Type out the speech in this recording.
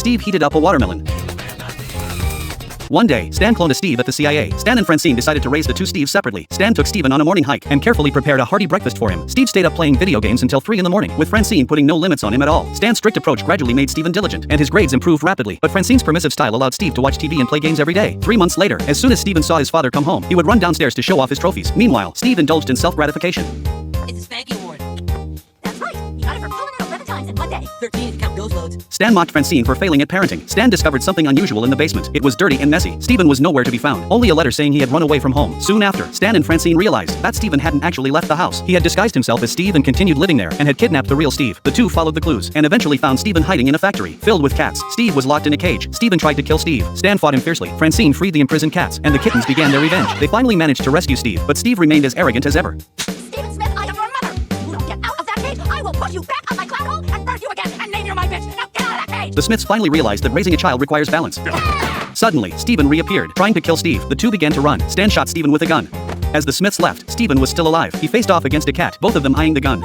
Steve heated up a watermelon. One day, Stan cloned a Steve at the CIA. Stan and Francine decided to raise the two Steves separately. Stan took Steven on a morning hike and carefully prepared a hearty breakfast for him. Steve stayed up playing video games until 3 in the morning, with Francine putting no limits on him at all. Stan's strict approach gradually made Steven diligent, and his grades improved rapidly. But Francine's permissive style allowed Steve to watch TV and play games every day. 3 months later, as soon as Steven saw his father come home, he would run downstairs to show off his trophies. Meanwhile, Steve indulged in self-gratification. It's a Spanky Award. That's right. You got it for pulling it 11 times in one day. 13 to count those loads. Stan mocked Francine for failing at parenting. Stan discovered something unusual in the basement. It was dirty and messy. Steven was nowhere to be found. Only a letter saying he had run away from home. Soon after, Stan and Francine realized that Steven hadn't actually left the house. He had disguised himself as Steve and continued living there, and had kidnapped the real Steve. The two followed the clues, and eventually found Steven hiding in a factory filled with cats. Steve was locked in a cage. Steven tried to kill Steve. Stan fought him fiercely. Francine freed the imprisoned cats, and the kittens began their revenge. They finally managed to rescue Steve, but Steve remained as arrogant as ever. Steven Smith, I am your mother. You don't get out of that cage, I will put you back on my cloud hole and birth you again and name you my bitch. Now get out of that cage. The Smiths finally realized that raising a child requires balance. Suddenly, Steven reappeared, trying to kill Steve. The two began to run. Stan shot Steven with a gun. As the Smiths left, Steven was still alive. He faced off against a cat, both of them eyeing the gun.